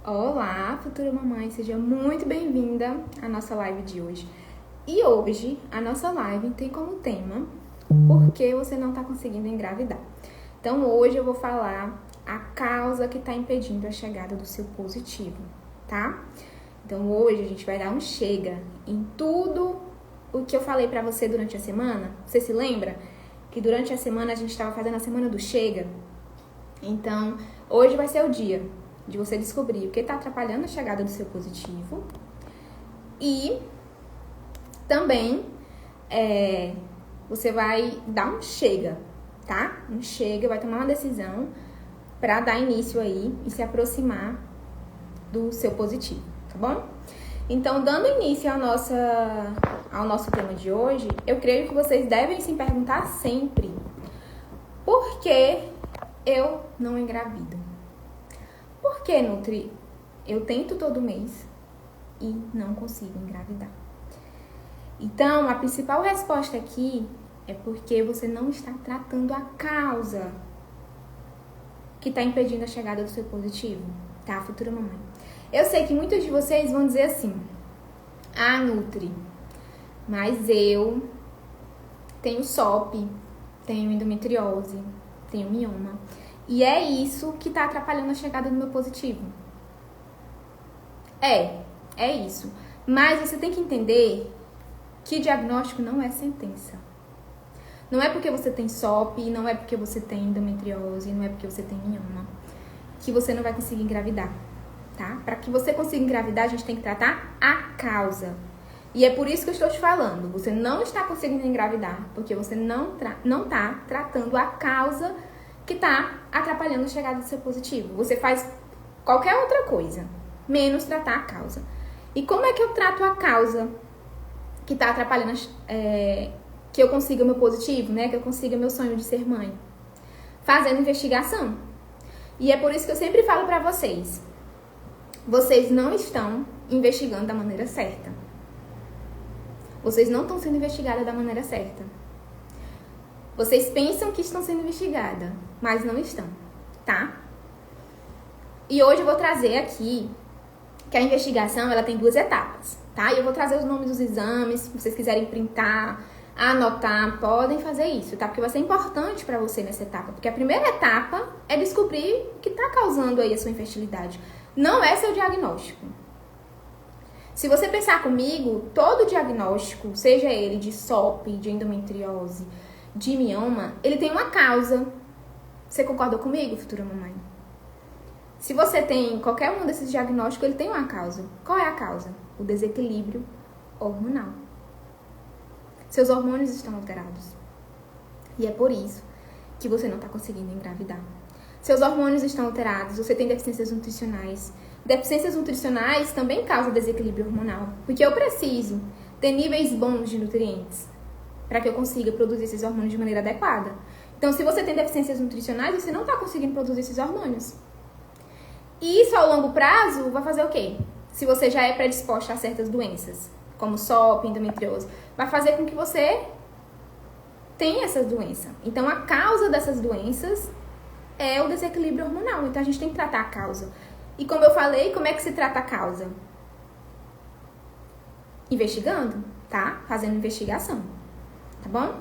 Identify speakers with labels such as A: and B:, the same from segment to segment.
A: Olá, futura mamãe, seja muito bem-vinda à nossa live de hoje. E hoje, a nossa live tem como tema por que você não está conseguindo engravidar. Então, hoje eu vou falar a causa que está impedindo a chegada do seu positivo, tá? Então, hoje a gente vai dar um chega em tudo o que eu falei pra você durante a semana. Você se lembra que durante a semana a gente estava fazendo a semana do chega? Então, hoje vai ser o dia de você descobrir o que está atrapalhando a chegada do seu positivo e também você vai dar um chega, tá? Um chega, vai tomar uma decisão para dar início aí e se aproximar do seu positivo, tá bom? Então, dando início ao nosso tema de hoje, eu creio que vocês devem se perguntar sempre: por que eu não engravido? Por que, Nutri, eu tento todo mês e não consigo engravidar? Então, a principal resposta aqui é porque você não está tratando a causa que está impedindo a chegada do seu positivo, tá, futura mamãe? Eu sei que muitos de vocês vão dizer assim: ah, Nutri, mas eu tenho SOP, tenho endometriose, tenho mioma. E é isso que tá atrapalhando a chegada do meu positivo. É isso. Mas você tem que entender que diagnóstico não é sentença. Não é porque você tem SOP, não é porque você tem endometriose, não é porque você tem mioma, que você não vai conseguir engravidar, tá? Para que você consiga engravidar, a gente tem que tratar a causa. E é por isso que eu estou te falando. Você não está conseguindo engravidar, porque você não tá tratando a causa que tá atrapalhando a chegada do seu positivo. Você faz qualquer outra coisa, menos tratar a causa. E como é que eu trato a causa que tá atrapalhando que eu consiga o meu positivo, né? Que eu consiga meu sonho de ser mãe? Fazendo investigação. E é por isso que eu sempre falo pra vocês: vocês não estão investigando da maneira certa. Vocês não estão sendo investigadas da maneira certa. Vocês pensam que estão sendo investigadas, mas não estão, tá? E hoje eu vou trazer aqui que a investigação, ela tem 2 etapas, tá? E eu vou trazer os nomes dos exames. Se vocês quiserem printar, anotar, podem fazer isso, tá? Porque vai ser importante pra você nessa etapa. Porque a primeira etapa é descobrir o que tá causando aí a sua infertilidade. Não é seu diagnóstico. Se você pensar comigo, todo diagnóstico, seja ele de SOP, de endometriose, de mioma, ele tem uma causa. Você concorda comigo, futura mamãe? Se você tem qualquer um desses diagnósticos, ele tem uma causa. Qual é a causa? O desequilíbrio hormonal. Seus hormônios estão alterados. E é por isso que você não está conseguindo engravidar. Seus hormônios estão alterados, você tem deficiências nutricionais. Deficiências nutricionais também causam desequilíbrio hormonal, porque eu preciso ter níveis bons de nutrientes para que eu consiga produzir esses hormônios de maneira adequada. Então, se você tem deficiências nutricionais, você não está conseguindo produzir esses hormônios. E isso, ao longo prazo, vai fazer o quê? Se você já é predisposta a certas doenças, como SOP, endometriose, vai fazer com que você tenha essas doenças. Então, a causa dessas doenças é o desequilíbrio hormonal. Então, a gente tem que tratar a causa. E como eu falei, como é que se trata a causa? Investigando, tá? Fazendo investigação. Tá bom?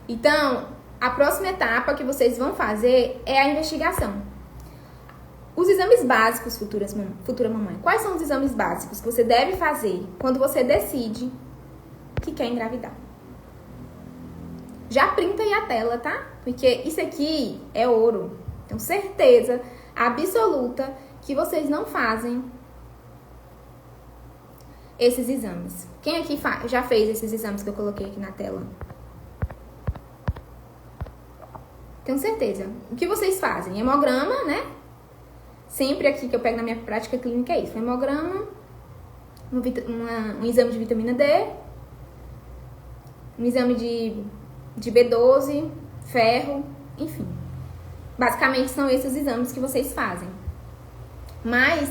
A: Então, a próxima etapa que vocês vão fazer é a investigação. Os exames básicos, futura mamãe. Quais são os exames básicos que você deve fazer quando você decide que quer engravidar? Já printa aí a tela, tá? Porque isso aqui é ouro. Tenho certeza absoluta que vocês não fazem esses exames. Quem aqui já fez esses exames que eu coloquei aqui na tela? Tenho certeza. O que vocês fazem? Hemograma, né? Sempre aqui que eu pego na minha prática clínica é isso. Hemograma, um exame de vitamina D, um exame de B12, ferro, enfim. Basicamente são esses exames que vocês fazem. Mas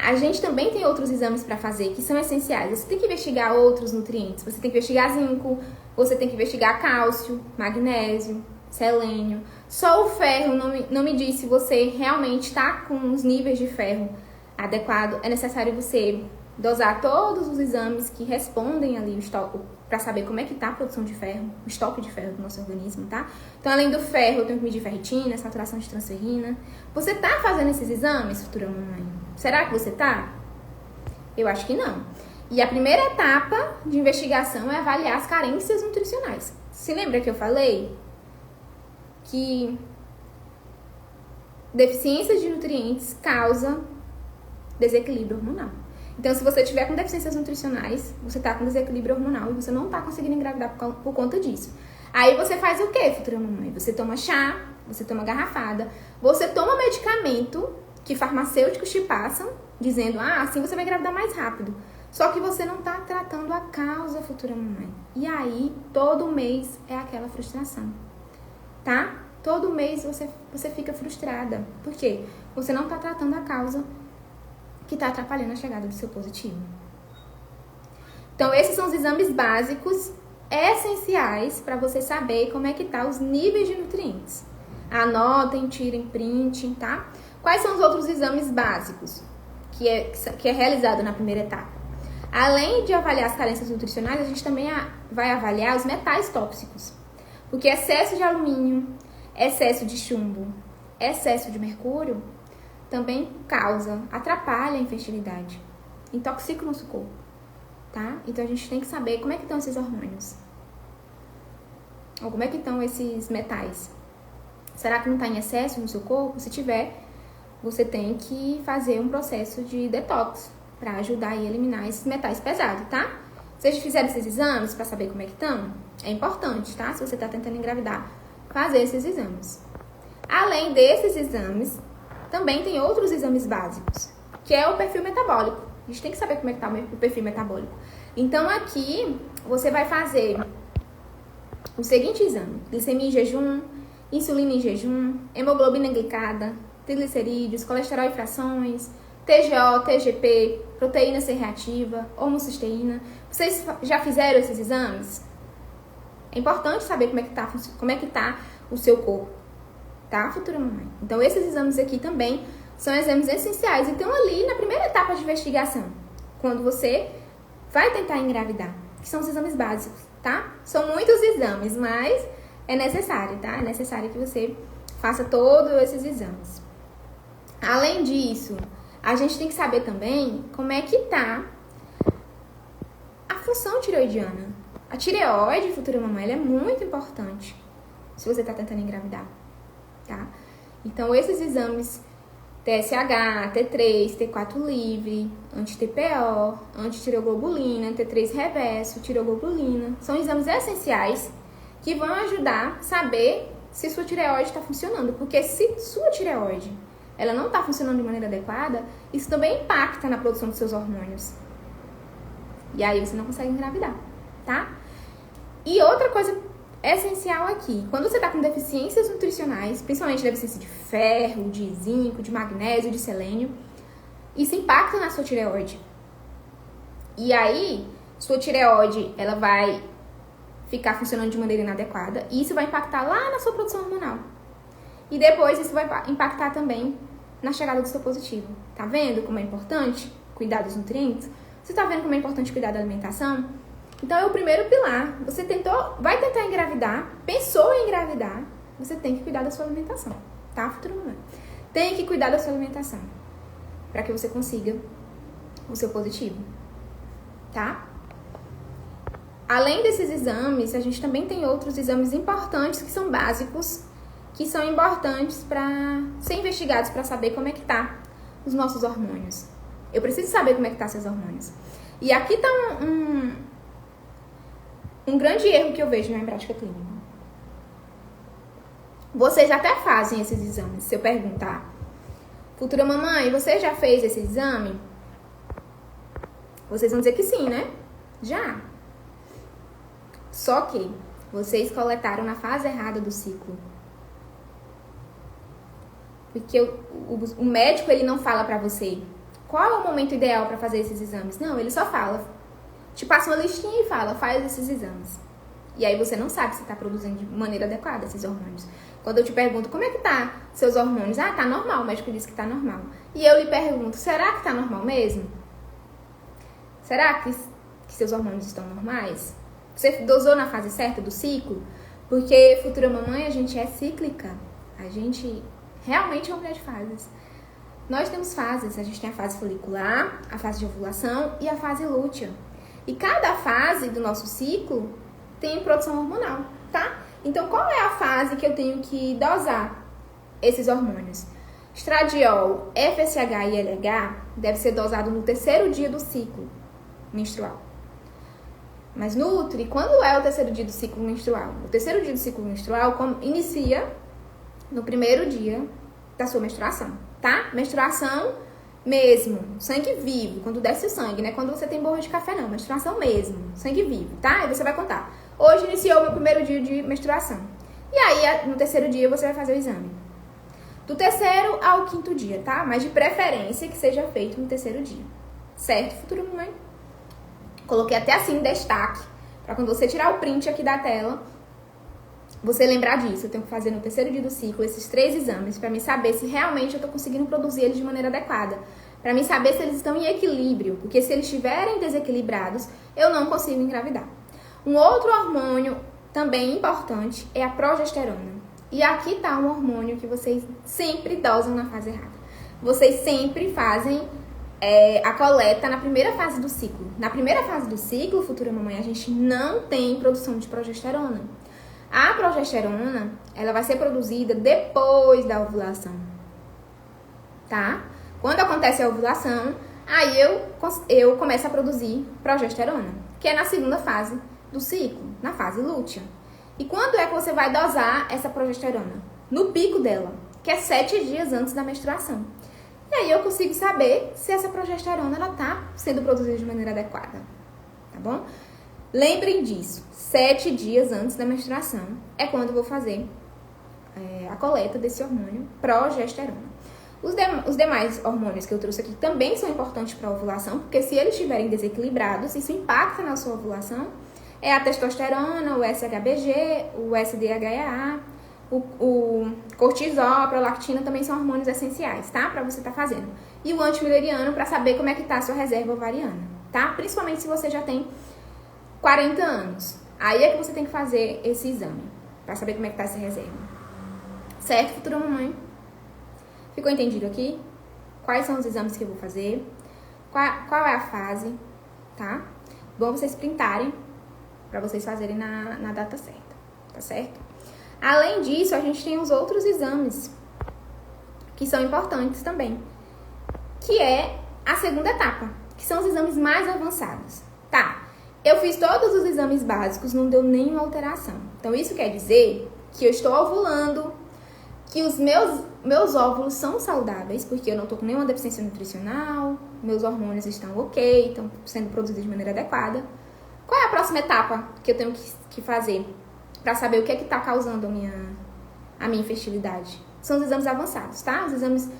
A: a gente também tem outros exames para fazer que são essenciais. Você tem que investigar outros nutrientes. Você tem que investigar zinco, você tem que investigar cálcio, magnésio, selênio. Só o ferro não me diz se você realmente está com os níveis de ferro adequado, é necessário você dosar todos os exames que respondem ali o estoque, para saber como é que tá a produção de ferro, o estoque de ferro do nosso organismo, tá? Então, além do ferro, eu tenho que medir ferritina, saturação de transferrina. Você tá fazendo esses exames, futura mamãe? Será que você tá? Eu acho que não. E a primeira etapa de investigação é avaliar as carências nutricionais. Se lembra que eu falei que deficiência de nutrientes causa desequilíbrio hormonal. Então, se você tiver com deficiências nutricionais, você tá com desequilíbrio hormonal e você não tá conseguindo engravidar por conta disso. Aí você faz o quê, futura mamãe? Você toma chá, você toma garrafada, você toma medicamento que farmacêuticos te passam, dizendo, assim você vai engravidar mais rápido. Só que você não tá tratando a causa, futura mamãe. E aí, todo mês é aquela frustração, tá? Todo mês você fica frustrada. Por quê? Você não tá tratando a causa que tá atrapalhando a chegada do seu positivo. Então, esses são os exames básicos essenciais para você saber como é que tá os níveis de nutrientes. Anotem, tirem print, tá? Quais são os outros exames básicos que é realizado na primeira etapa? Além de avaliar as carências nutricionais, a gente também vai avaliar os metais tóxicos. Porque excesso de alumínio, excesso de chumbo, excesso de mercúrio também atrapalha a infertilidade, intoxica o nosso corpo, tá? Então a gente tem que saber como é que estão esses hormônios. Ou como é que estão esses metais. Será que não está em excesso no seu corpo? Se tiver, você tem que fazer um processo de detox para ajudar a eliminar esses metais pesados, tá? Vocês fizeram esses exames para saber como é que estão? É importante, tá? Se você está tentando engravidar, fazer esses exames. Além desses exames, também tem outros exames básicos, que é o perfil metabólico. A gente tem que saber como é que está o perfil metabólico. Então, aqui, você vai fazer o seguinte exame: glicemia em jejum, insulina em jejum, hemoglobina glicada, triglicerídeos, colesterol e frações, TGO, TGP, proteína C reativa, homocisteína. Vocês já fizeram esses exames? É importante saber como é que tá o seu corpo, tá, futura mamãe? Então, esses exames aqui também são exames essenciais. Então, ali na primeira etapa de investigação, quando você vai tentar engravidar, que são os exames básicos, tá? São muitos exames, mas é necessário, tá? É necessário que você faça todos esses exames. Além disso, a gente tem que saber também como é que tá a função tireoidiana. A tireoide, futura mamãe, ela é muito importante se você tá tentando engravidar, tá? Então, esses exames TSH, T3, T4 livre, anti-TPO, antitireoglobulina, T3 reverso, tireoglobulina, são exames essenciais que vão ajudar a saber se sua tireoide está funcionando. Porque se sua tireoide ela não está funcionando de maneira adequada, isso também impacta na produção dos seus hormônios. E aí você não consegue engravidar, tá? E outra coisa essencial aqui, quando você está com deficiências nutricionais, principalmente deficiência de ferro, de zinco, de magnésio, de selênio, isso impacta na sua tireoide. E aí, sua tireoide, ela vai ficar funcionando de maneira inadequada e isso vai impactar lá na sua produção hormonal. E depois isso vai impactar também na chegada do seu positivo. Tá vendo como é importante cuidar dos nutrientes? Você tá vendo como é importante cuidar da alimentação? Então é o primeiro pilar. Você vai tentar engravidar, pensou em engravidar, você tem que cuidar da sua alimentação, tá, futura mamãe? Tem que cuidar da sua alimentação para que você consiga o seu positivo, tá? Além desses exames, a gente também tem outros exames importantes que são básicos, que são importantes para ser investigados para saber como é que tá os nossos hormônios. Eu preciso saber como é que tá seus hormônios. E aqui tá um grande erro que eu vejo na prática clínica. Vocês até fazem esses exames. Se eu perguntar, futura mamãe, você já fez esse exame? Vocês vão dizer que sim, né? Já. Só que vocês coletaram na fase errada do ciclo. Porque o médico, ele não fala pra você qual é o momento ideal pra fazer esses exames. Não, ele só fala. Te passa uma listinha e fala, faz esses exames. E aí você não sabe se tá produzindo de maneira adequada esses hormônios. Quando eu te pergunto, como é que tá seus hormônios? Ah, tá normal, o médico disse que tá normal. e eu lhe pergunto, será que tá normal mesmo? Será que seus hormônios estão normais? Você dosou na fase certa do ciclo? Porque futura mamãe, a gente é cíclica. A gente realmente é uma mulher de fases. Nós temos fases. A gente tem a fase folicular, a fase de ovulação e a fase lútea. E cada fase do nosso ciclo tem produção hormonal, tá? Então, qual é a fase que eu tenho que dosar esses hormônios? Estradiol, FSH e LH deve ser dosado no terceiro dia do ciclo menstrual. Mas Nutri, quando é o terceiro dia do ciclo menstrual? O terceiro dia do ciclo menstrual inicia no primeiro dia da sua menstruação, tá? Menstruação mesmo, sangue vivo, quando desce o sangue, né? Quando você tem borra de café, não. Menstruação mesmo, sangue vivo, tá? Aí você vai contar. Hoje iniciou o meu primeiro dia de menstruação. E aí, no terceiro dia, você vai fazer o exame. Do terceiro ao quinto dia, tá? Mas de preferência que seja feito no terceiro dia. Certo, futura mamãe? Coloquei até assim em destaque, pra quando você tirar o print aqui da tela, você lembrar disso. Eu tenho que fazer no terceiro dia do ciclo esses 3 exames pra mim saber se realmente eu tô conseguindo produzir eles de maneira adequada. Pra mim saber se eles estão em equilíbrio, porque se eles estiverem desequilibrados, eu não consigo engravidar. Um outro hormônio também importante é a progesterona. E aqui tá um hormônio que vocês sempre dosam na fase errada. Vocês sempre fazem a coleta na primeira fase do ciclo. Na primeira fase do ciclo, futura mamãe, a gente não tem produção de progesterona. A progesterona, ela vai ser produzida depois da ovulação, tá? Quando acontece a ovulação, aí eu começo a produzir progesterona, que é na segunda fase do ciclo, na fase lútea. E quando é que você vai dosar essa progesterona? No pico dela, que é 7 dias antes da menstruação. E aí eu consigo saber se essa progesterona ela tá sendo produzida de maneira adequada, tá bom? Lembrem disso, 7 dias antes da menstruação é quando eu vou fazer a coleta desse hormônio progesterona. Os demais hormônios que eu trouxe aqui também são importantes para a ovulação, porque se eles estiverem desequilibrados, isso impacta na sua ovulação. É a testosterona, o SHBG, o SDHA, o cortisol, a prolactina também são hormônios essenciais, tá? Para você estar fazendo. E o antimileriano para saber como é que tá a sua reserva ovariana, tá? Principalmente se você já tem 40 anos. Aí é que você tem que fazer esse exame, para saber como é que tá essa reserva. Certo, futura mamãe? Ficou entendido aqui? Quais são os exames que eu vou fazer? Qual é a fase, tá? Bom vocês printarem, para vocês fazerem na data certa, tá certo? Além disso, a gente tem os outros exames, que são importantes também, que é a segunda etapa, que são os exames mais avançados. Tá, eu fiz todos os exames básicos, não deu nenhuma alteração. Então, isso quer dizer que eu estou ovulando, que os meus óvulos são saudáveis, porque eu não estou com nenhuma deficiência nutricional, meus hormônios estão ok, estão sendo produzidos de maneira adequada. Qual é a próxima etapa que eu tenho que fazer para saber o que é que está causando a minha infertilidade? São os exames avançados, tá? Os exames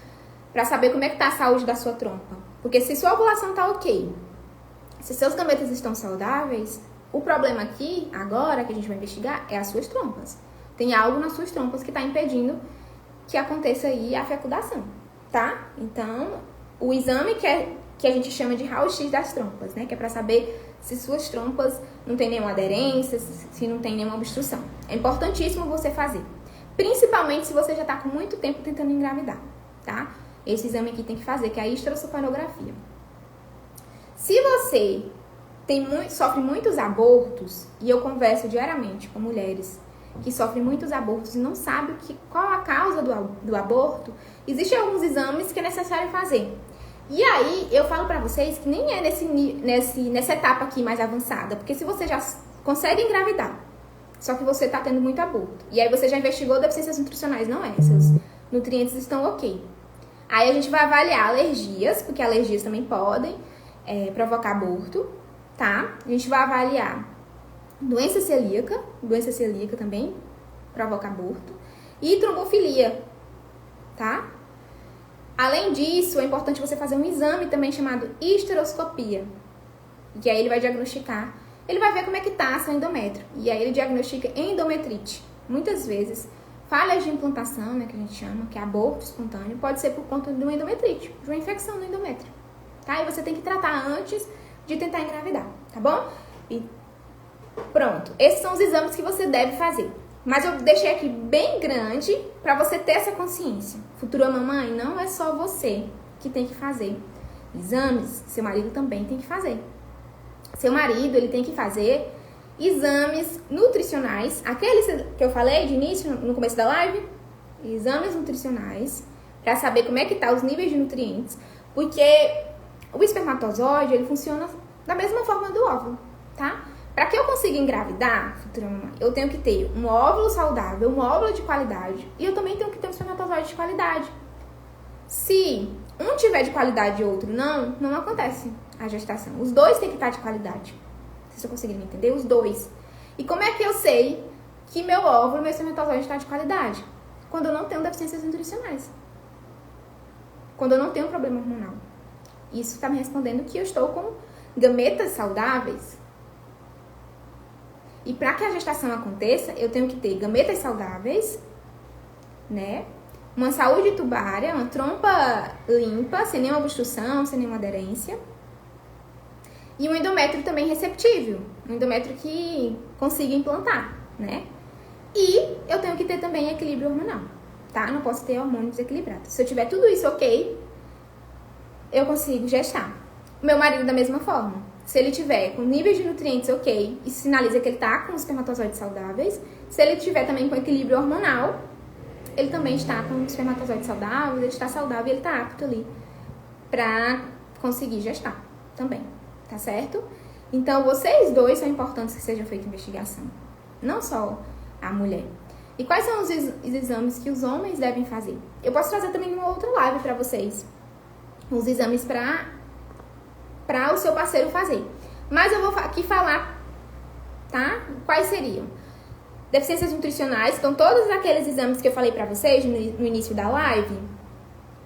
A: para saber como é que está a saúde da sua trompa. Porque se sua ovulação está ok, se seus gametas estão saudáveis, o problema aqui, agora, que a gente vai investigar, é as suas trompas. Tem algo nas suas trompas que está impedindo que aconteça aí a fecundação, tá? Então, o exame que a gente chama de raio-x das trompas, né? Que é para saber se suas trompas não tem nenhuma aderência, se não tem nenhuma obstrução. É importantíssimo você fazer. Principalmente se você já está com muito tempo tentando engravidar, tá? Esse exame aqui tem que fazer, que é a histerossonografia. Se você sofre muitos abortos, e eu converso diariamente com mulheres que sofrem muitos abortos e não sabem qual a causa do aborto, existem alguns exames que é necessário fazer. E aí, eu falo pra vocês que nem é nessa etapa aqui mais avançada, porque se você já consegue engravidar, só que você tá tendo muito aborto, e aí você já investigou deficiências nutricionais, não é? Seus nutrientes estão ok. Aí a gente vai avaliar alergias, porque alergias também podem provocar aborto, tá? A gente vai avaliar doença celíaca também provoca aborto, e trombofilia, tá? Além disso, é importante você fazer um exame também chamado histeroscopia, que aí ele vai diagnosticar, ele vai ver como é que tá seu endométrio, e aí ele diagnostica endometrite. Muitas vezes falhas de implantação, né, que a gente chama, que é aborto espontâneo, pode ser por conta de uma endometrite, de uma infecção no endométrio, tá? E você tem que tratar antes de tentar engravidar, tá bom? E pronto, esses são os exames que você deve fazer. Mas eu deixei aqui bem grande pra você ter essa consciência. Futura mamãe, não é só você que tem que fazer exames, seu marido também tem que fazer. Seu marido, ele tem que fazer exames nutricionais, aqueles que eu falei de início, no começo da live, exames nutricionais, para saber como é que tá os níveis de nutrientes, porque o espermatozoide, ele funciona da mesma forma do óvulo, tá? Para que eu consiga engravidar, futura mamãe, eu tenho que ter um óvulo saudável, um óvulo de qualidade, e eu também tenho que ter um espermatozoide de qualidade. Se um tiver de qualidade e outro não acontece a gestação. Os dois têm que estar de qualidade. Vocês estão conseguindo entender? Os dois. E como é que eu sei que meu óvulo, meu espermatozoide está de qualidade? Quando eu não tenho deficiências nutricionais. Quando eu não tenho problema hormonal. Isso está me respondendo que eu estou com gametas saudáveis. E para que a gestação aconteça, eu tenho que ter gametas saudáveis, né? Uma saúde tubária, uma trompa limpa, sem nenhuma obstrução, sem nenhuma aderência. E um endométrio também receptível, um endométrio que consiga implantar, né? E eu tenho que ter também equilíbrio hormonal, tá? Não posso ter hormônios desequilibrados. Se eu tiver tudo isso ok, eu consigo gestar. Meu marido da mesma forma. Se ele tiver com níveis de nutrientes ok, isso sinaliza que ele tá com espermatozoides saudáveis. Se ele tiver também com equilíbrio hormonal, ele também está com espermatozoides saudáveis, ele está saudável e ele está apto ali pra conseguir gestar também. Tá certo? Então, vocês dois são importantes que seja feita investigação. Não só a mulher. E quais são os exames que os homens devem fazer? Eu posso trazer também uma outra live pra vocês. Os exames pra o seu parceiro fazer. Mas eu vou aqui falar, tá? Quais seriam? Deficiências nutricionais. Então, todos aqueles exames que eu falei pra vocês no início da live,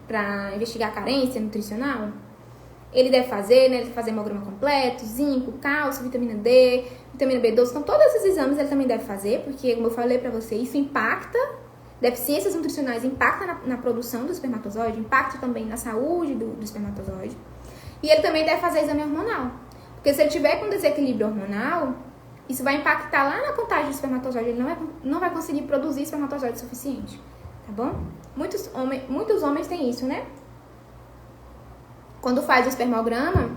A: pra investigar carência nutricional, ele deve fazer, né? Ele deve fazer hemograma completo, zinco, cálcio, vitamina D, vitamina B12. Então, todos esses exames ele também deve fazer, porque, como eu falei pra você, isso impacta, deficiências nutricionais impactam na produção do espermatozoide, impacta também na saúde do espermatozoide. E ele também deve fazer exame hormonal. Porque se ele tiver com desequilíbrio hormonal, isso vai impactar lá na contagem do espermatozoide. Ele não vai conseguir produzir espermatozoide suficiente. Tá bom? Muitos homens têm isso, né? Quando faz o espermograma,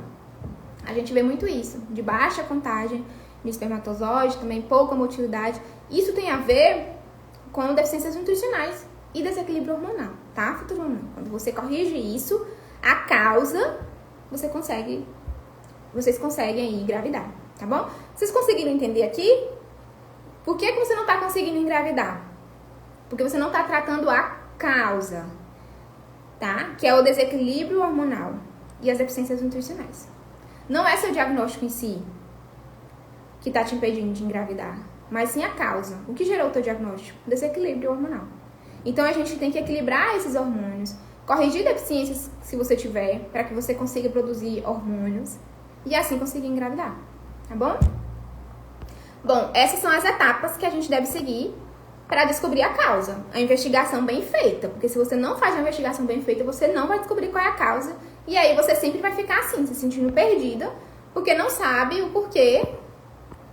A: a gente vê muito isso. De baixa contagem de espermatozoide, também pouca motilidade. Isso tem a ver com deficiências nutricionais e desequilíbrio hormonal, tá, futuro mamãe? Quando você corrige isso, a causa, vocês conseguem aí engravidar, tá bom? Vocês conseguiram entender aqui? Por que você não tá conseguindo engravidar? Porque você não tá tratando a causa, tá? Que é o desequilíbrio hormonal e as deficiências nutricionais. Não é seu diagnóstico em si que tá te impedindo de engravidar, mas sim a causa. O que gerou o teu diagnóstico? Desequilíbrio hormonal. Então, a gente tem que equilibrar esses hormônios, corrigir deficiências se você tiver, para que você consiga produzir hormônios e assim conseguir engravidar, tá bom? Bom, essas são as etapas que a gente deve seguir para descobrir a causa. A investigação bem feita, porque se você não faz uma investigação bem feita, você não vai descobrir qual é a causa e aí você sempre vai ficar assim, se sentindo perdida, porque não sabe o porquê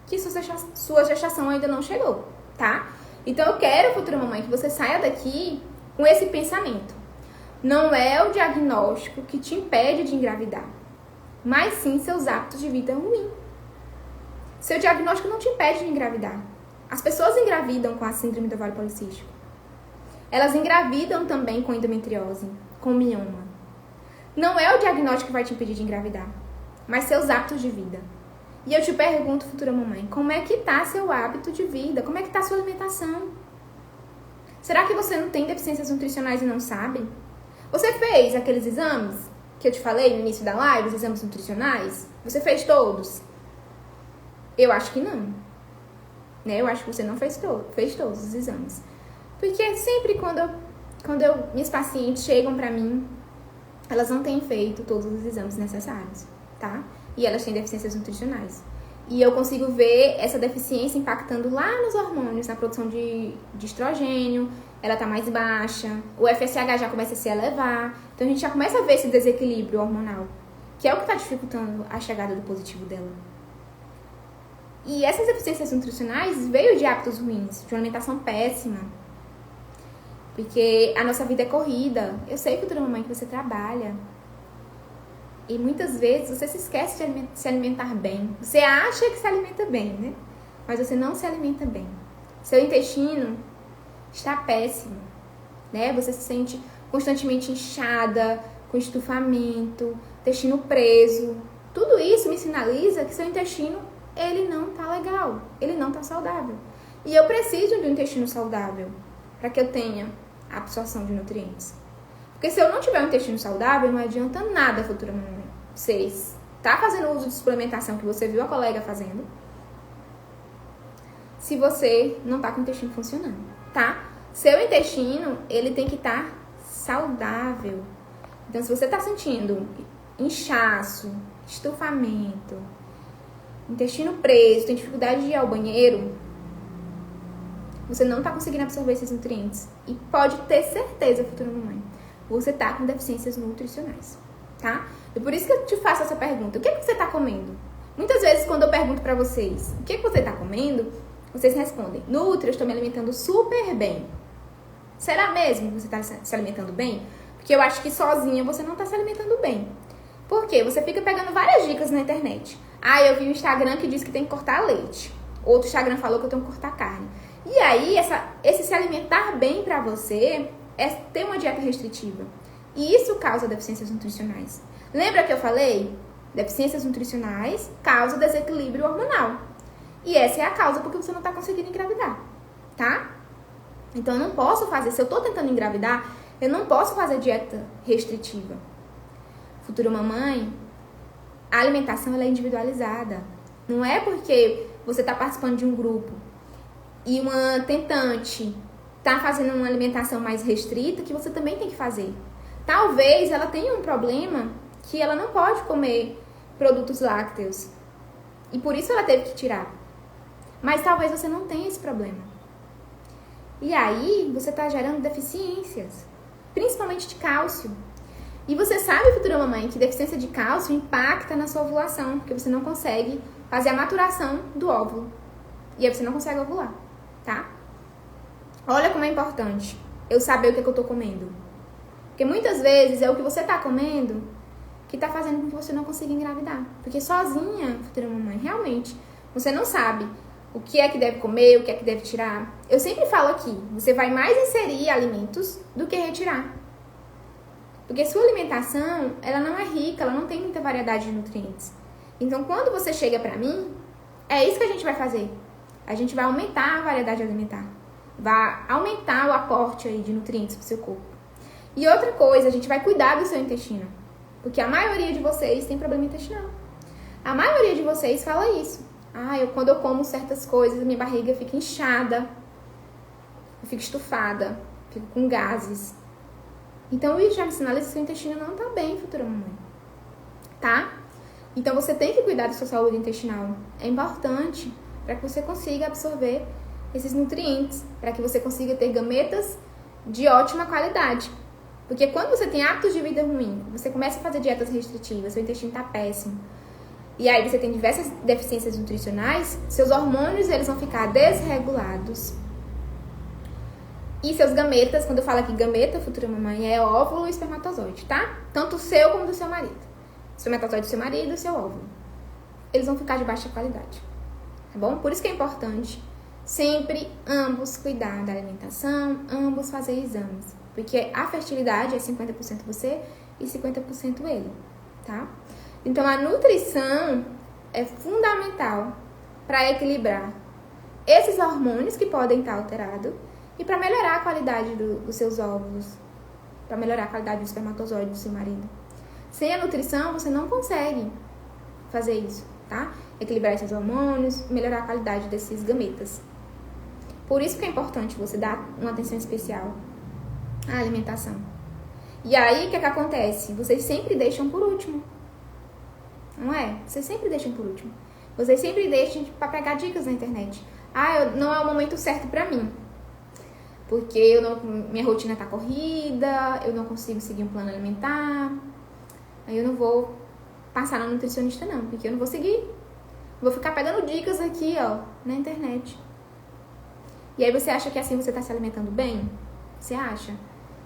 A: que sua gestação ainda não chegou, tá? Então, eu quero, futura mamãe, que você saia daqui com esse pensamento. Não é o diagnóstico que te impede de engravidar, mas sim seus hábitos de vida ruins. Seu diagnóstico não te impede de engravidar. As pessoas engravidam com a síndrome do ovário policístico. Elas engravidam também com endometriose, com mioma. Não é o diagnóstico que vai te impedir de engravidar, mas seus hábitos de vida. E eu te pergunto, futura mamãe, como é que tá seu hábito de vida? Como é que tá sua alimentação? Será que você não tem deficiências nutricionais e não sabe? Você fez aqueles exames que eu te falei no início da live, os exames nutricionais? Você fez todos? Eu acho que não. Né? Eu acho que você não fez todos os exames. Porque sempre quando minhas pacientes chegam pra mim, elas não têm feito todos os exames necessários, tá? E elas têm deficiências nutricionais. E eu consigo ver essa deficiência impactando lá nos hormônios, na produção de estrogênio ela tá mais baixa, o FSH já começa a se elevar. Então a gente já começa a ver esse desequilíbrio hormonal, que é o que está dificultando a chegada do positivo dela. E essas deficiências nutricionais veio de hábitos ruins, de uma alimentação péssima. Porque a nossa vida é corrida. Eu sei, futura mamãe, que você trabalha. E muitas vezes você se esquece de se alimentar bem. Você acha que se alimenta bem, né? Mas você não se alimenta bem. Seu intestino está péssimo, né? Você se sente constantemente inchada, com estufamento, intestino preso. Tudo isso me sinaliza que seu intestino, ele não tá legal, ele não tá saudável. E eu preciso de um intestino saudável para que eu tenha a absorção de nutrientes. Porque se eu não tiver um intestino saudável, não adianta nada, futura mamãe. Você está fazendo uso de suplementação que você viu a colega fazendo, se você não tá com o intestino funcionando, tá? Seu intestino, ele tem que estar saudável. Então, se você tá sentindo inchaço, estufamento, intestino preso, tem dificuldade de ir ao banheiro, você não tá conseguindo absorver esses nutrientes. E pode ter certeza, futura mamãe, você tá com deficiências nutricionais, tá? E por isso que eu te faço essa pergunta. O que é que você tá comendo? Muitas vezes, quando eu pergunto pra vocês, o que é que você tá comendo? Vocês respondem, Nutri, eu estou me alimentando super bem. Será mesmo que você tá se alimentando bem? Porque eu acho que sozinha você não tá se alimentando bem. Por quê? Você fica pegando várias dicas na internet. Ah, eu vi um Instagram que diz que tem que cortar leite. Outro Instagram falou que eu tenho que cortar carne. E aí, esse se alimentar bem pra você é ter uma dieta restritiva. E isso causa deficiências nutricionais. Lembra que eu falei? Deficiências nutricionais causam desequilíbrio hormonal. E essa é a causa porque você não tá conseguindo engravidar, tá? Então, eu não posso fazer, se eu tô tentando engravidar, eu não posso fazer dieta restritiva. Futura mamãe, a alimentação ela é individualizada. Não é porque você tá participando de um grupo e uma tentante tá fazendo uma alimentação mais restrita que você também tem que fazer. Talvez ela tenha um problema que ela não pode comer produtos lácteos. E por isso ela teve que tirar. Mas talvez você não tenha esse problema. E aí, você está gerando deficiências, principalmente de cálcio. E você sabe, futura mamãe, que deficiência de cálcio impacta na sua ovulação, porque você não consegue fazer a maturação do óvulo. E aí você não consegue ovular, tá? Olha como é importante eu saber o que é que eu tô comendo. Porque muitas vezes é o que você tá comendo que tá fazendo com que você não consiga engravidar. Porque sozinha, futura mamãe, realmente, você não sabe o que é que deve comer, o que é que deve tirar. Eu sempre falo aqui, você vai mais inserir alimentos do que retirar. Porque sua alimentação, ela não é rica, ela não tem muita variedade de nutrientes. Então, quando você chega pra mim, é isso que a gente vai fazer. A gente vai aumentar a variedade alimentar. Vai aumentar o aporte aí de nutrientes pro seu corpo. E outra coisa, a gente vai cuidar do seu intestino. Porque a maioria de vocês tem problema intestinal. A maioria de vocês fala isso. Quando eu como certas coisas, a minha barriga fica inchada, eu fico estufada, fico com gases. Então, isso já me sinaliza que seu intestino não tá bem, futura mamãe. Tá? Então, você tem que cuidar da sua saúde intestinal. É importante para que você consiga absorver esses nutrientes, para que você consiga ter gametas de ótima qualidade. Porque quando você tem hábitos de vida ruim, você começa a fazer dietas restritivas, seu intestino tá péssimo, e aí você tem diversas deficiências nutricionais, seus hormônios eles vão ficar desregulados. E seus gametas, quando eu falo aqui gameta, futura mamãe, é óvulo e espermatozoide, tá? Tanto o seu como do seu marido. O espermatozoide do seu marido e o seu óvulo. Eles vão ficar de baixa qualidade, tá bom? Por isso que é importante sempre ambos cuidar da alimentação, ambos fazer exames. Porque a fertilidade é 50% você e 50% ele, tá? Então, a nutrição é fundamental para equilibrar esses hormônios que podem estar alterados e para melhorar a qualidade dos seus óvulos, para melhorar a qualidade do espermatozoide do seu marido. Sem a nutrição, você não consegue fazer isso, tá? Equilibrar esses hormônios, melhorar a qualidade desses gametas. Por isso que é importante você dar uma atenção especial à alimentação. E aí, o que é que acontece? Vocês sempre deixam por último. Não é? Vocês sempre deixam por último. Vocês sempre deixam para pegar dicas na internet. Não é o momento certo pra mim. porque minha rotina tá corrida, eu não consigo seguir um plano alimentar, aí eu não vou passar na nutricionista não, porque eu não vou seguir. Vou ficar pegando dicas aqui, ó, na internet. E aí você acha que assim você tá se alimentando bem? Você acha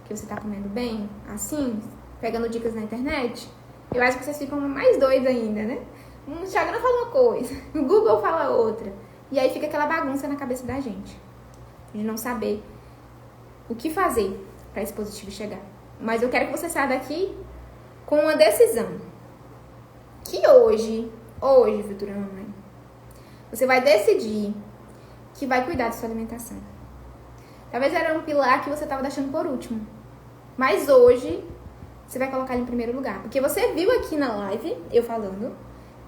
A: que você tá comendo bem? Assim, pegando dicas na internet? Eu acho que vocês ficam mais doidos ainda, né? O Instagram fala uma coisa, o Google fala outra. E aí fica aquela bagunça na cabeça da gente. De não saber o que fazer para esse positivo chegar. Mas eu quero que você saia daqui com uma decisão. Que hoje, futura mamãe, você vai decidir que vai cuidar da sua alimentação. Talvez era um pilar que você estava deixando por último. Mas hoje, você vai colocar ele em primeiro lugar. Porque você viu aqui na live, eu falando,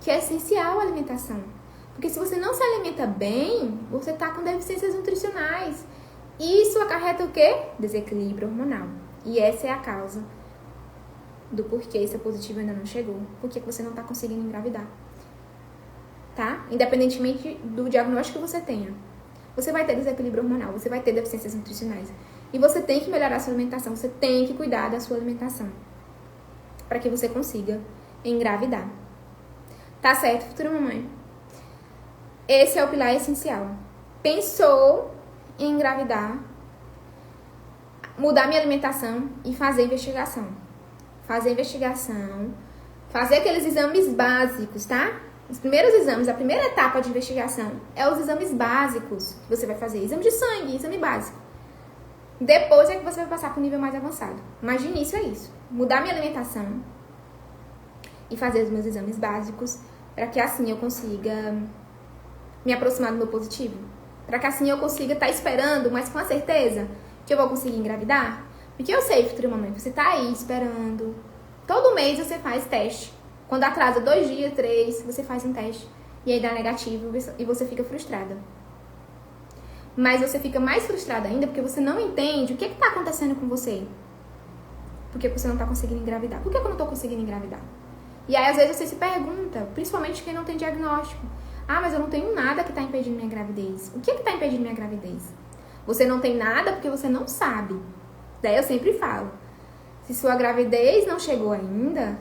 A: que é essencial a alimentação. Porque se você não se alimenta bem, você está com deficiências nutricionais. Isso acarreta o quê? Desequilíbrio hormonal. E essa é a causa do porquê esse positivo ainda não chegou. Por que você não está conseguindo engravidar. Tá? Independentemente do diagnóstico que você tenha. Você vai ter desequilíbrio hormonal, você vai ter deficiências nutricionais. E você tem que melhorar a sua alimentação, você tem que cuidar da sua alimentação. Para que você consiga engravidar. Tá certo, futura mamãe? Esse é o pilar essencial. Pensou em engravidar, mudar minha alimentação e fazer investigação. Fazer investigação, fazer aqueles exames básicos, tá? Os primeiros exames, a primeira etapa de investigação é os exames básicos que você vai fazer. Exame de sangue, exame básico. Depois é que você vai passar para o nível mais avançado. Mas de início é isso. Mudar minha alimentação e fazer os meus exames básicos para que assim eu consiga me aproximar do meu positivo. Para que assim eu consiga estar esperando, mas com a certeza que eu vou conseguir engravidar. Porque eu sei, futura mamãe, você tá aí esperando. Todo mês você faz teste. Quando atrasa 2 dias, 3, você faz um teste. E aí dá negativo e você fica frustrada. Mas você fica mais frustrada ainda porque você não entende o que tá acontecendo com você. Por que você não tá conseguindo engravidar? Por que eu não tô conseguindo engravidar? E aí, às vezes, você se pergunta, principalmente quem não tem diagnóstico. Ah, mas eu não tenho nada que tá impedindo minha gravidez. O que tá impedindo minha gravidez? Você não tem nada porque você não sabe. Daí eu sempre falo. Se sua gravidez não chegou ainda,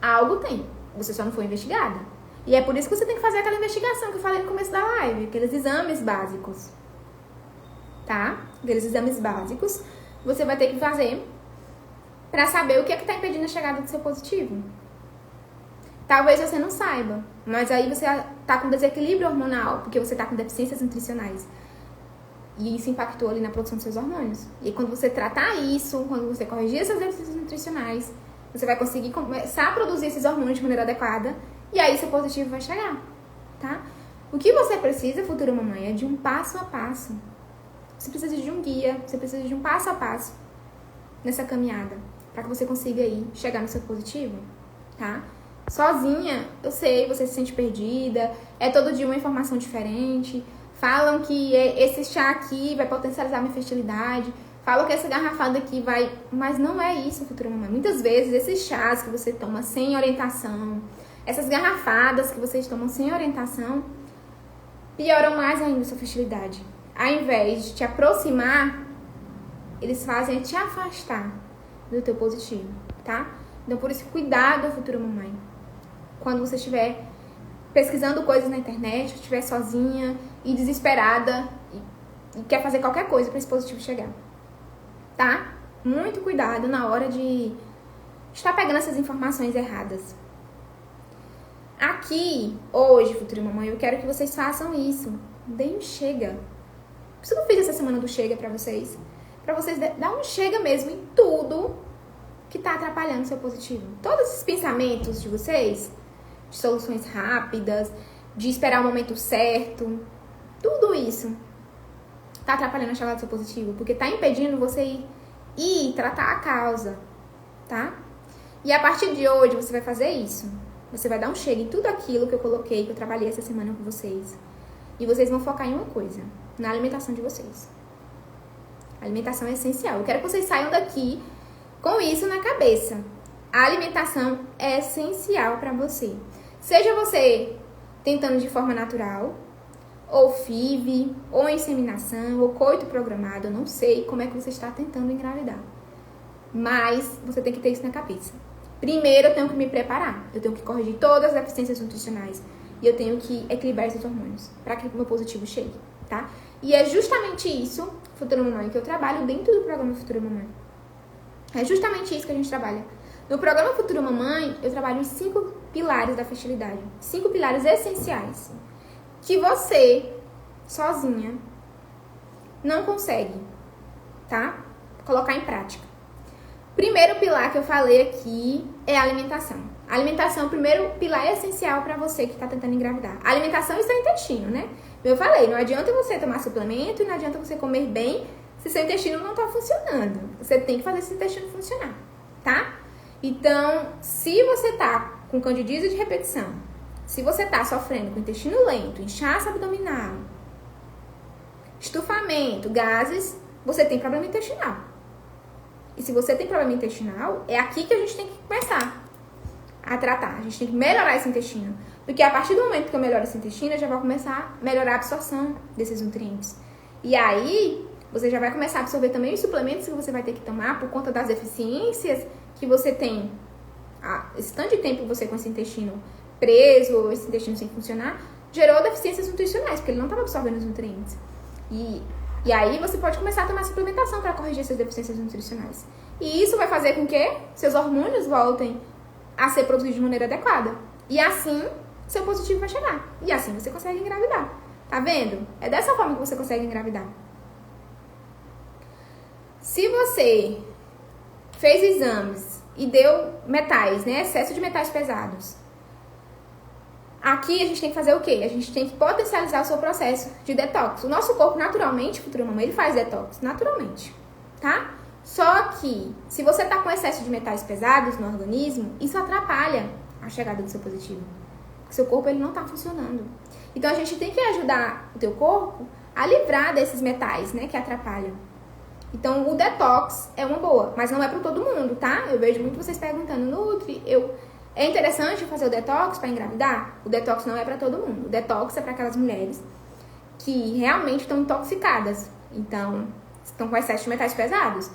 A: algo tem. Você só não foi investigada. E é por isso que você tem que fazer aquela investigação que eu falei no começo da live. Aqueles exames básicos. Tá? Aqueles exames básicos você vai ter que fazer pra saber o que é que tá impedindo a chegada do seu positivo. Talvez você não saiba, mas aí você tá com desequilíbrio hormonal, porque você tá com deficiências nutricionais. E isso impactou ali na produção dos seus hormônios. E quando você tratar isso, quando você corrigir essas deficiências nutricionais, você vai conseguir começar a produzir esses hormônios de maneira adequada. E aí seu positivo vai chegar, tá? O que você precisa, futura mamãe, é de um passo a passo. Você precisa de um guia, você precisa de um passo a passo nessa caminhada. Pra que você consiga aí chegar no seu positivo, tá? Sozinha, eu sei, você se sente perdida. É todo dia uma informação diferente. Falam que esse chá aqui vai potencializar minha fertilidade. Falam que essa garrafada aqui vai... Mas não é isso, futura mamãe. Muitas vezes, esses chás que você toma sem orientação, essas garrafadas que vocês tomam sem orientação, pioram mais ainda a sua fertilidade. Ao invés de te aproximar, eles fazem te afastar do teu positivo, tá? Então, por isso, cuidado, futura mamãe. Quando você estiver pesquisando coisas na internet, estiver sozinha e desesperada e quer fazer qualquer coisa para esse positivo chegar, tá? Muito cuidado na hora de estar pegando essas informações erradas. Aqui, hoje, futura mamãe, eu quero que vocês façam isso. Deem um chega. Por isso que eu fiz essa semana do chega pra vocês. Pra vocês dar um chega mesmo em tudo que tá atrapalhando o seu positivo. Todos esses pensamentos de vocês, de soluções rápidas, de esperar o momento certo, tudo isso tá atrapalhando a chegada do seu positivo, porque tá impedindo você ir tratar a causa, tá? E a partir de hoje você vai fazer isso. Você vai dar um chega em tudo aquilo que eu coloquei, que eu trabalhei essa semana com vocês. E vocês vão focar em uma coisa, na alimentação de vocês. A alimentação é essencial. Eu quero que vocês saiam daqui com isso na cabeça. A alimentação é essencial para você. Seja você tentando de forma natural, ou FIV, ou inseminação, ou coito programado. Eu não sei como é que você está tentando engravidar. Mas você tem que ter isso na cabeça. Primeiro eu tenho que me preparar. Eu tenho que corrigir todas as deficiências nutricionais. E eu tenho que equilibrar esses hormônios para que o meu positivo chegue, tá? E é justamente isso, Futura Mamãe, que eu trabalho dentro do programa Futura Mamãe. É justamente isso que a gente trabalha. No programa Futura Mamãe, eu trabalho os 5 pilares da fertilidade. 5 pilares essenciais. Que você, sozinha, não consegue, tá? Colocar em prática. Primeiro pilar que eu falei aqui é a alimentação. A alimentação é o primeiro pilar essencial para você que está tentando engravidar. A alimentação e seu intestino, né? Eu falei, não adianta você tomar suplemento e não adianta você comer bem se seu intestino não está funcionando. Você tem que fazer esse intestino funcionar, tá? Então, se você tá com candidíase de repetição, se você tá sofrendo com intestino lento, inchaço abdominal, estufamento, gases, você tem problema intestinal. E se você tem problema intestinal, é aqui que a gente tem que começar a tratar. A gente tem que melhorar esse intestino. Porque a partir do momento que eu melhoro esse intestino, eu já vou começar a melhorar a absorção desses nutrientes. E aí, você já vai começar a absorver também os suplementos que você vai ter que tomar por conta das deficiências que você tem. Esse tanto de tempo você com esse intestino preso, ou esse intestino sem funcionar, gerou deficiências nutricionais, porque ele não estava absorvendo os nutrientes. E aí você pode começar a tomar suplementação para corrigir essas deficiências nutricionais. E isso vai fazer com que seus hormônios voltem a ser produzidos de maneira adequada. E assim, seu positivo vai chegar. E assim você consegue engravidar. Tá vendo? É dessa forma que você consegue engravidar. Se você fez exames e deu metais, né? Excesso de metais pesados. Aqui a gente tem que fazer o quê? A gente tem que potencializar o seu processo de detox. O nosso corpo, naturalmente, Futura Mamãe, ele faz detox, naturalmente, tá? Só que, se você tá com excesso de metais pesados no organismo, isso atrapalha a chegada do seu positivo. O seu corpo, ele não tá funcionando. Então, a gente tem que ajudar o teu corpo a livrar desses metais, né, que atrapalham. Então, o detox é uma boa, mas não é para todo mundo, tá? Eu vejo muito vocês perguntando, Nutri, é interessante fazer o detox para engravidar? O detox não é para todo mundo. O detox é para aquelas mulheres que realmente estão intoxicadas. Então, estão com excesso de metais pesados.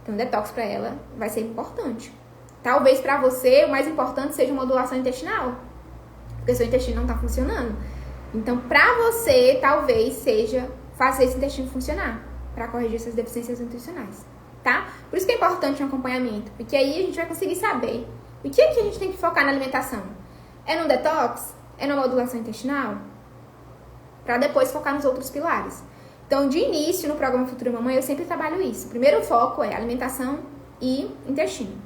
A: Então, o detox para ela vai ser importante. Talvez para você o mais importante seja a modulação intestinal, porque seu intestino não está funcionando. Então, para você, talvez seja fazer esse intestino funcionar, para corrigir essas deficiências nutricionais, tá? Por isso que é importante um acompanhamento, porque aí a gente vai conseguir saber o que é que a gente tem que focar na alimentação. É no detox? É na modulação intestinal? Para depois focar nos outros pilares. Então, de início, no programa Futura Mamãe, eu sempre trabalho isso. O primeiro foco é alimentação e intestino.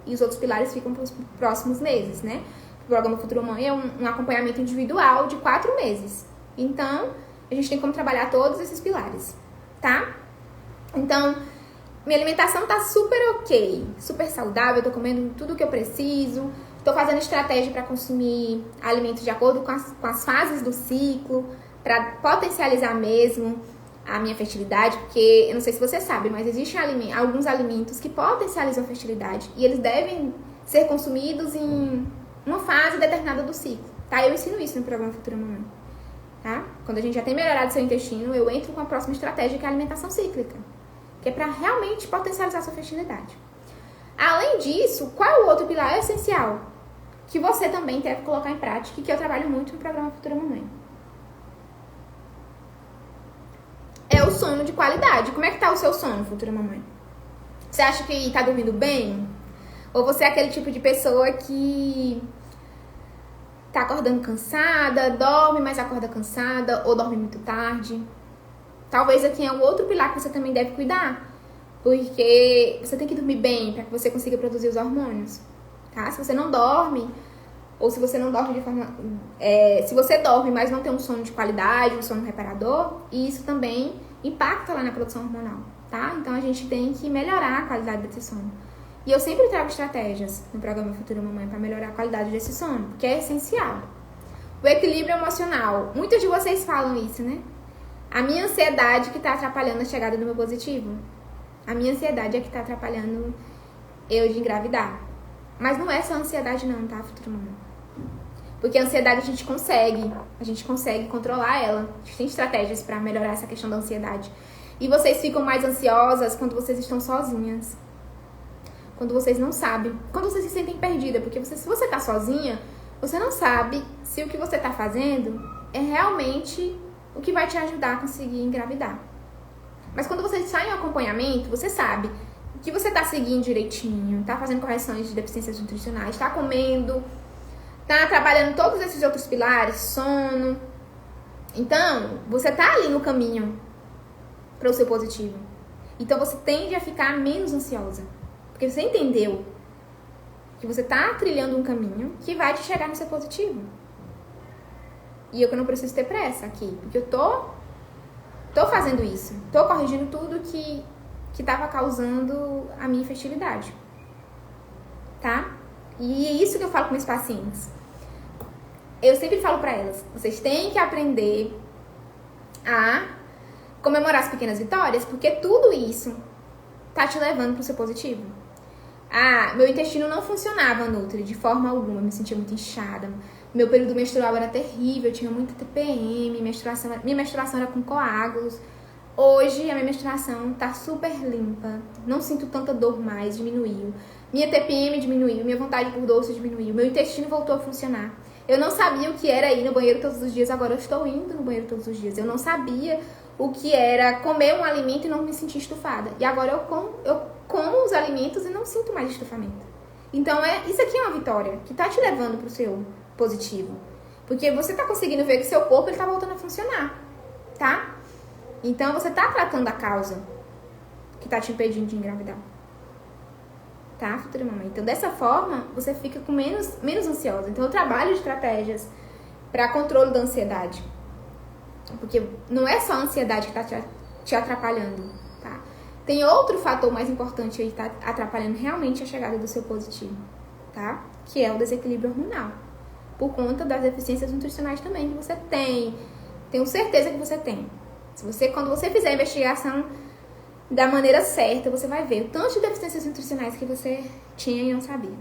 A: E os outros pilares ficam para os próximos meses, né? O programa Futura Mamãe é um acompanhamento individual de 4 meses. Então, a gente tem como trabalhar todos esses pilares, tá? Então, minha alimentação tá super ok, super saudável, eu tô comendo tudo que eu preciso, tô fazendo estratégia para consumir alimentos de acordo com as fases do ciclo, para potencializar mesmo a minha fertilidade, porque eu não sei se você sabe, mas existem alguns alimentos que potencializam a fertilidade e eles devem ser consumidos em uma fase determinada do ciclo, tá? Eu ensino isso no programa Futura Mamãe, tá? Quando a gente já tem melhorado seu intestino, eu entro com a próxima estratégia, que é a alimentação cíclica, que é para realmente potencializar sua fertilidade. Além disso, qual é o outro pilar essencial que você também deve colocar em prática e que eu trabalho muito no programa Futura Mamãe? É o sono de qualidade. Como é que tá o seu sono, Futura Mamãe? Você acha que tá dormindo bem? Ou você é aquele tipo de pessoa que tá acordando cansada, dorme, mas acorda cansada, ou dorme muito tarde? Talvez aqui é um outro pilar que você também deve cuidar, porque você tem que dormir bem para que você consiga produzir os hormônios, tá? Se você não dorme, ou se você não dorme de forma... se você dorme, mas não tem um sono de qualidade, um sono reparador, isso também impacta lá na produção hormonal, tá? Então, a gente tem que melhorar a qualidade desse sono. E eu sempre trago estratégias no programa Futura Mamãe para melhorar a qualidade desse sono, porque é essencial. O equilíbrio emocional. Muitos de vocês falam isso, né? A minha ansiedade que tá atrapalhando a chegada do meu positivo. A minha ansiedade é que tá atrapalhando eu de engravidar. Mas não é só ansiedade não, tá, Futura Mamãe? Porque a ansiedade a gente consegue controlar ela. A gente tem estratégias para melhorar essa questão da ansiedade. E vocês ficam mais ansiosas quando vocês estão sozinhas. Quando vocês não sabem. Quando vocês se sentem perdidas. Porque se você tá sozinha, você não sabe se o que você tá fazendo é realmente o que vai te ajudar a conseguir engravidar. Mas quando você está em acompanhamento, você sabe que você tá seguindo direitinho, tá fazendo correções de deficiências nutricionais, tá comendo, tá trabalhando todos esses outros pilares, sono. Então, você tá ali no caminho para o seu positivo. Então, você tende a ficar menos ansiosa. Porque você entendeu que você tá trilhando um caminho que vai te chegar no seu positivo. E eu não preciso ter pressa aqui, porque eu tô fazendo isso. Tô corrigindo tudo que tava causando a minha infertilidade. Tá? E é isso que eu falo com meus pacientes. Eu sempre falo pra elas, vocês têm que aprender a comemorar as pequenas vitórias, porque tudo isso tá te levando pro seu positivo. Ah, meu intestino não funcionava, Nutri, de forma alguma, eu me sentia muito inchada. Meu período menstrual era terrível, eu tinha muita TPM, minha menstruação era com coágulos. Hoje a minha menstruação tá super limpa, não sinto tanta dor mais, diminuiu. Minha TPM diminuiu, minha vontade por doce diminuiu, meu intestino voltou a funcionar. Eu não sabia o que era ir no banheiro todos os dias, agora eu estou indo no banheiro todos os dias. Eu não sabia o que era comer um alimento e não me sentir estufada. E agora eu como os alimentos e não sinto mais estufamento. Então, isso aqui é uma vitória que tá te levando pro seu positivo. Porque você tá conseguindo ver que seu corpo ele tá voltando a funcionar, tá? Então, você tá tratando a causa que tá te impedindo de engravidar. Tá, futura mamãe? Então, dessa forma, você fica com menos ansiosa. Então, eu trabalho estratégias para controle da ansiedade. Porque não é só a ansiedade que tá te atrapalhando, tá? Tem outro fator mais importante aí que tá atrapalhando realmente a chegada do seu positivo, tá? Que é o desequilíbrio hormonal. Por conta das deficiências nutricionais também que você tem. Tenho certeza que você tem. Quando você fizer a investigação da maneira certa, você vai ver o tanto de deficiências nutricionais que você tinha e não sabia,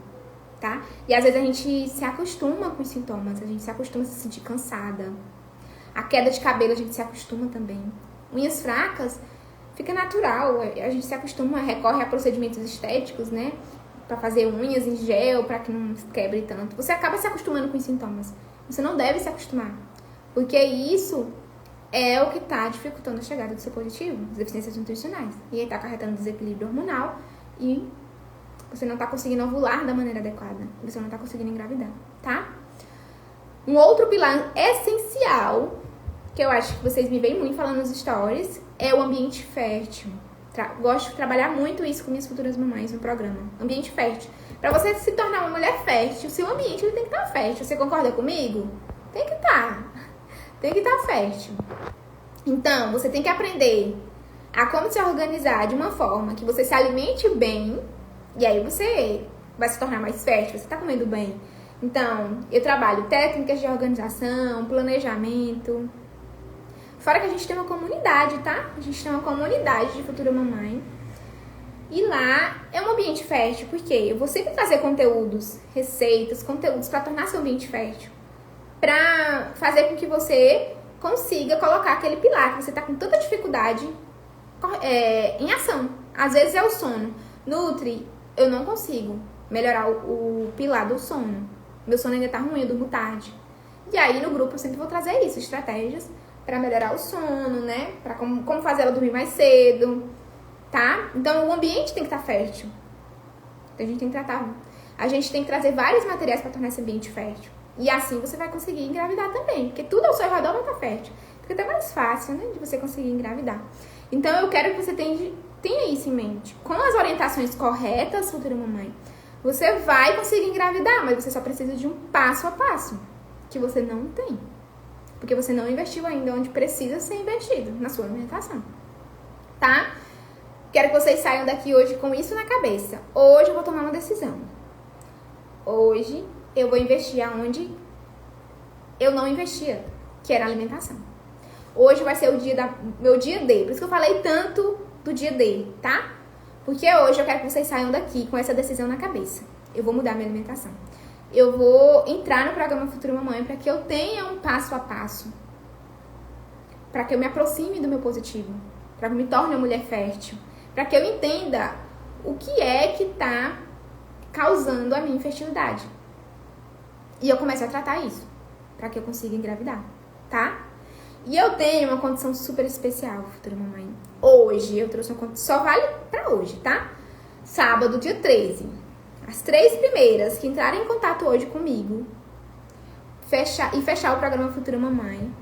A: tá? E às vezes a gente se acostuma com os sintomas, a gente se acostuma a se sentir cansada. A queda de cabelo a gente se acostuma também. Unhas fracas, fica natural, a gente se acostuma, recorre a procedimentos estéticos, né? Pra fazer unhas em gel, pra que não quebre tanto. Você acaba se acostumando com os sintomas. Você não deve se acostumar, porque isso é o que tá dificultando a chegada do seu positivo, as deficiências nutricionais. E aí tá acarretando desequilíbrio hormonal e você não tá conseguindo ovular da maneira adequada. Você não tá conseguindo engravidar, tá? Um outro pilar essencial, que eu acho que vocês me veem muito falando nos stories, é o ambiente fértil. Gosto de trabalhar muito isso com minhas futuras mamães no programa. Ambiente fértil. Pra você se tornar uma mulher fértil, o seu ambiente ele tem que estar fértil. Você concorda comigo? Tem que estar. Tem que estar fértil. Então, você tem que aprender a como se organizar de uma forma que você se alimente bem. E aí você vai se tornar mais fértil. Você tá comendo bem. Então, eu trabalho técnicas de organização, planejamento. Fora que a gente tem uma comunidade, tá? A gente tem uma comunidade de futura mamãe. E lá é um ambiente fértil, porque eu vou sempre trazer conteúdos, receitas, conteúdos para tornar seu ambiente fértil. Pra fazer com que você consiga colocar aquele pilar que você tá com tanta dificuldade em ação. Às vezes é o sono. Nutri, eu não consigo melhorar o pilar do sono. Meu sono ainda tá ruim, eu durmo tarde. E aí no grupo eu sempre vou trazer isso, estratégias para melhorar o sono, né? Para como fazer ela dormir mais cedo, tá? Então o ambiente tem que estar fértil. Então a gente tem que trazer vários materiais para tornar esse ambiente fértil. E assim você vai conseguir engravidar também, porque tudo ao seu redor vai estar fértil. Fica até mais fácil, né, de você conseguir engravidar. Então eu quero que você tenha isso em mente. Com as orientações corretas, futura mamãe, você vai conseguir engravidar, mas você só precisa de um passo a passo, que você não tem. Porque você não investiu ainda onde precisa ser investido, na sua alimentação. Tá? Quero que vocês saiam daqui hoje com isso na cabeça. Hoje eu vou tomar uma decisão. Hoje eu vou investir aonde eu não investia, que era a alimentação. Hoje vai ser meu dia D. Por isso que eu falei tanto do dia D, tá? Porque hoje eu quero que vocês saiam daqui com essa decisão na cabeça. Eu vou mudar minha alimentação. eu vou entrar no programa Futura Mamãe para que eu tenha um passo a passo, para que eu me aproxime do meu positivo, para que eu me torne uma mulher fértil, para que eu entenda o que é que está causando a minha infertilidade. E eu começo a tratar isso, para que eu consiga engravidar, tá? E eu tenho uma condição super especial, futura mamãe. Hoje, eu trouxe uma condição, só vale pra hoje, tá? Sábado, dia 13. As 3 primeiras que entrarem em contato hoje comigo fechar o programa Futura Mamãe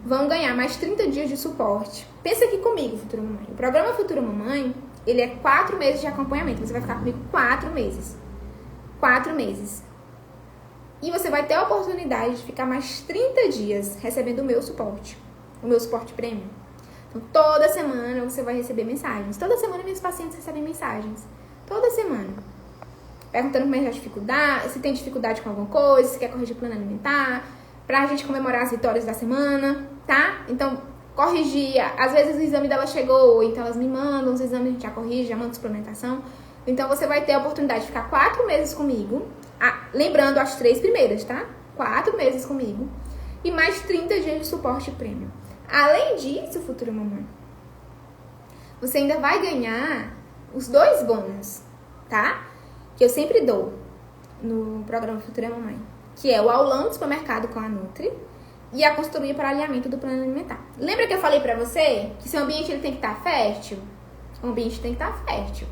A: vão ganhar mais 30 dias de suporte. Pensa aqui comigo, futura mamãe. O programa Futura Mamãe, ele é 4 meses de acompanhamento. Você vai ficar comigo 4 meses. 4 meses. E você vai ter a oportunidade de ficar mais 30 dias recebendo o meu suporte premium. Então, toda semana você vai receber mensagens. Toda semana meus pacientes recebem mensagens. Toda semana. Perguntando como é a dificuldade, se tem dificuldade com alguma coisa, se quer corrigir plano alimentar, pra gente comemorar as vitórias da semana, tá? Então, corrigir. Às vezes o exame dela chegou, então elas me mandam os exames, a gente já corrige, já manda suplementação. Então, você vai ter a oportunidade de ficar 4 meses comigo. Lembrando as 3 primeiras, tá? 4 meses comigo. E mais 30 dias de suporte premium. Além disso, futura mamãe, você ainda vai ganhar os 2 bônus, tá? Que eu sempre dou no programa Futura Mamãe. Que é o aulão do supermercado com a Nutri e a consultoria para alinhamento do plano alimentar. Lembra que eu falei pra você que seu ambiente ele tem que estar fértil? O ambiente tem que estar fértil.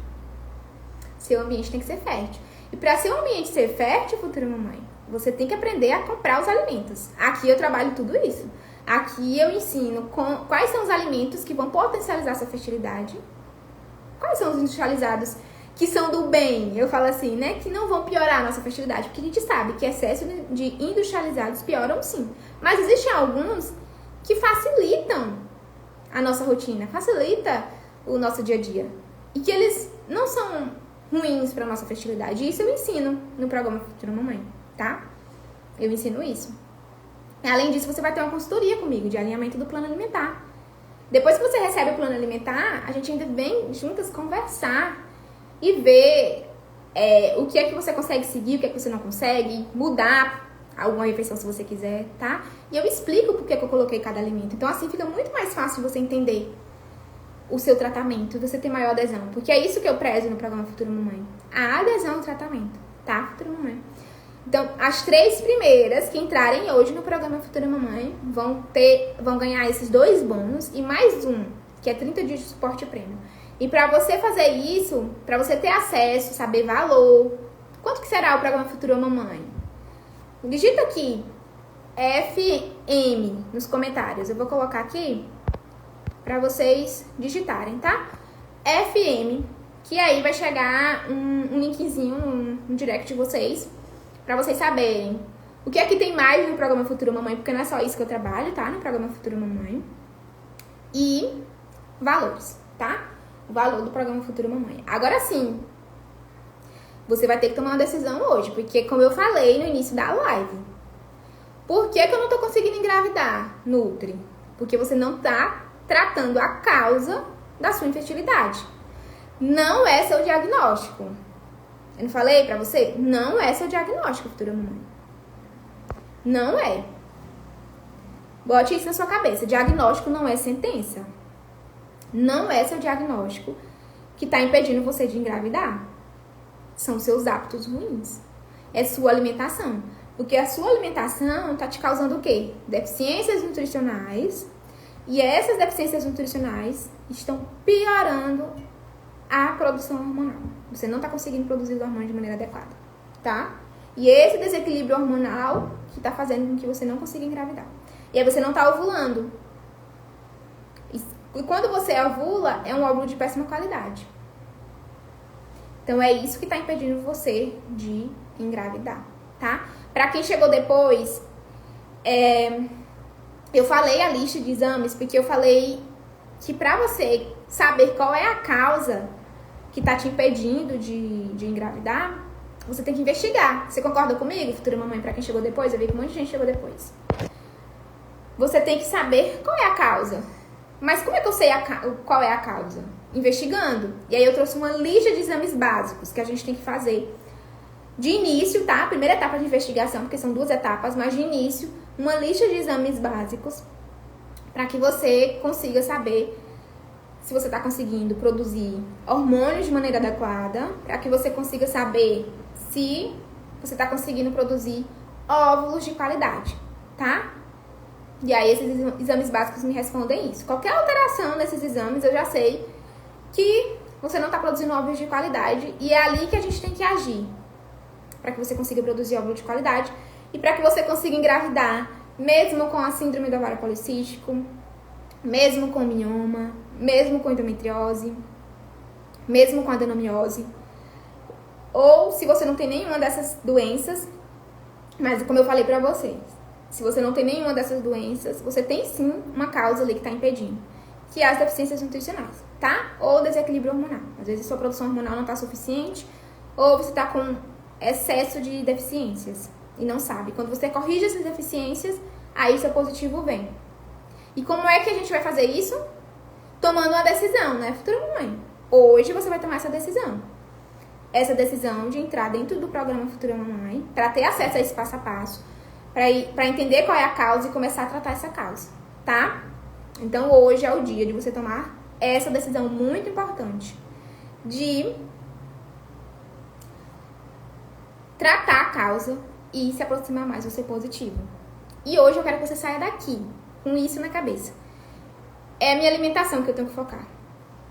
A: Seu ambiente tem que ser fértil. E para seu ambiente ser fértil, futura mamãe, você tem que aprender a comprar os alimentos. Aqui eu trabalho tudo isso. Aqui eu ensino quais são os alimentos que vão potencializar sua fertilidade. Quais são os industrializados que são do bem, eu falo assim, né? Que não vão piorar a nossa fertilidade. Porque a gente sabe que excesso de industrializados pioram sim. Mas existem alguns que facilitam a nossa rotina, facilita o nosso dia a dia. E que eles não são ruins para nossa fertilidade. E isso eu ensino no programa Futura Mamãe, tá? Eu ensino isso. Além disso, você vai ter uma consultoria comigo de alinhamento do plano alimentar. Depois que você recebe o plano alimentar, a gente ainda vem juntas conversar e ver o que é que você consegue seguir, o que é que você não consegue, mudar alguma refeição se você quiser, tá? E eu explico por que eu coloquei cada alimento. Então, assim, fica muito mais fácil você entender o seu tratamento, você ter maior adesão. Porque é isso que eu prezo no programa Futura Mamãe. A adesão ao tratamento, tá, Futura Mamãe? Então, as 3 primeiras que entrarem hoje no programa Futura Mamãe vão ganhar esses 2 bônus e mais um, que é 30 dias de suporte prêmio. E pra você fazer isso, pra você ter acesso, saber valor, quanto que será o programa Futura Mamãe? Digita aqui, FM, nos comentários. Eu vou colocar aqui pra vocês digitarem, tá? FM, que aí vai chegar um linkzinho no direct de vocês, pra vocês saberem o que é que tem mais no programa Futura Mamãe, porque não é só isso que eu trabalho, tá? No programa Futura Mamãe. E valores, tá? O valor do programa Futura Mamãe. Agora sim, você vai ter que tomar uma decisão hoje, porque como eu falei no início da live, por que eu não tô conseguindo engravidar, Nutri? Porque você não tá tratando a causa da sua infertilidade. Não é seu diagnóstico. Eu não falei pra você? Não é seu diagnóstico, futura mamãe. Não é. Bote isso na sua cabeça. Diagnóstico não é sentença. Não é seu diagnóstico que tá impedindo você de engravidar. São seus hábitos ruins. É sua alimentação. Porque a sua alimentação tá te causando o quê? Deficiências nutricionais. E essas deficiências nutricionais estão piorando a produção hormonal. Você não tá conseguindo produzir os hormônios de maneira adequada, tá? E esse desequilíbrio hormonal que tá fazendo com que você não consiga engravidar. E aí você não tá ovulando. E quando você ovula, é um óvulo de péssima qualidade. Então é isso que tá impedindo você de engravidar, tá? Pra quem chegou depois, eu falei a lista de exames porque eu falei que pra você saber qual é a causa que tá te impedindo de engravidar, você tem que investigar. Você concorda comigo, futura mamãe, pra quem chegou depois? Eu vi que um monte de gente chegou depois. Você tem que saber qual é a causa. Mas como é que eu sei qual é a causa? Investigando. E aí eu trouxe uma lista de exames básicos que a gente tem que fazer De início, tá? Primeira etapa de investigação, porque são 2 etapas, mas de início, uma lista de exames básicos para que você consiga saber se você está conseguindo produzir hormônios de maneira adequada, para que você consiga saber se você está conseguindo produzir óvulos de qualidade, tá? E aí esses exames básicos me respondem isso. Qualquer alteração nesses exames, eu já sei que você não está produzindo óvulos de qualidade e é ali que a gente tem que agir, para que você consiga produzir óvulo de qualidade e para que você consiga engravidar, mesmo com a síndrome do ovário policístico, mesmo com mioma, mesmo com endometriose, mesmo com adenomiose, ou se você não tem nenhuma dessas doenças, mas como eu falei pra vocês, se você não tem nenhuma dessas doenças, você tem sim uma causa ali que tá impedindo, que é as deficiências nutricionais, tá? Ou desequilíbrio hormonal. Às vezes sua produção hormonal não tá suficiente, ou você tá com excesso de deficiências e não sabe. Quando você corrige essas deficiências, aí seu positivo vem. E como é que a gente vai fazer isso? Tomando uma decisão, né, futura mamãe? Hoje você vai tomar essa decisão. Essa decisão de entrar dentro do programa Futura Mamãe, para ter acesso a esse passo a passo, para entender qual é a causa e começar a tratar essa causa, tá? Então hoje é o dia de você tomar essa decisão muito importante de tratar a causa e se aproximar mais do seu positivo. E hoje eu quero que você saia daqui com isso na cabeça. É a minha alimentação que eu tenho que focar.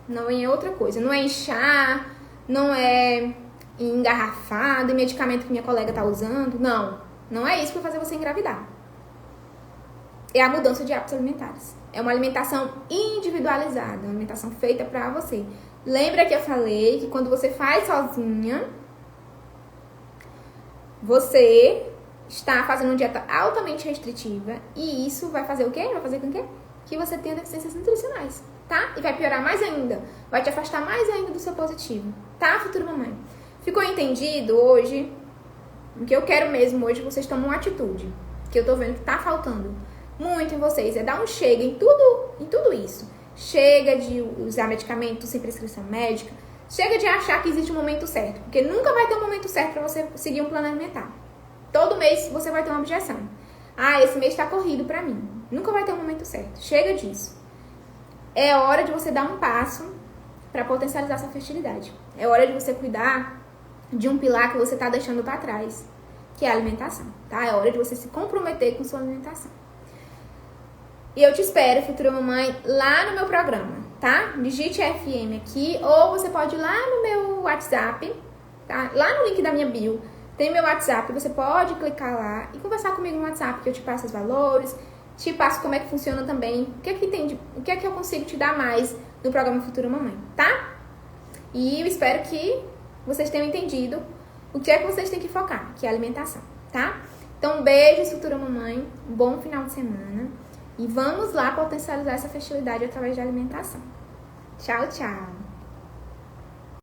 A: Não é outra coisa. Não é em chá, não é em engarrafado, em medicamento que minha colega tá usando. Não. Não é isso que vai fazer você engravidar. É a mudança de hábitos alimentares. É uma alimentação individualizada, uma alimentação feita pra você. Lembra que eu falei que quando você faz sozinha, você está fazendo uma dieta altamente restritiva e isso vai fazer o quê? Vai fazer com que você tenha deficiências nutricionais, tá? E vai piorar mais ainda, vai te afastar mais ainda do seu positivo, tá, futura mamãe? Ficou entendido hoje? O que eu quero mesmo hoje, vocês tomam uma atitude, que eu tô vendo que tá faltando muito em vocês, é dar um chega em tudo isso. Chega de usar medicamentos sem prescrição médica, chega de achar que existe um momento certo, porque nunca vai ter um momento certo para você seguir um plano alimentar. Todo mês você vai ter uma objeção. Ah, esse mês tá corrido pra mim. Nunca vai ter um momento certo. Chega disso. É hora de você dar um passo para potencializar essa fertilidade. É hora de você cuidar de um pilar que você tá deixando para trás, que é a alimentação, tá? É hora de você se comprometer com sua alimentação. E eu te espero, futura mamãe, lá no meu programa, tá? Digite FM aqui, ou você pode ir lá no meu WhatsApp, tá? Lá no link da minha bio, tem meu WhatsApp, você pode clicar lá e conversar comigo no WhatsApp, que eu te passo os valores, te passo como é que funciona também, o que é que eu consigo te dar mais no programa Futura Mamãe, tá? E eu espero que vocês tenham entendido o que é que vocês têm que focar, que é a alimentação, tá? Então, beijos, futura mamãe, bom final de semana e vamos lá potencializar essa fertilidade através da alimentação. Tchau, tchau!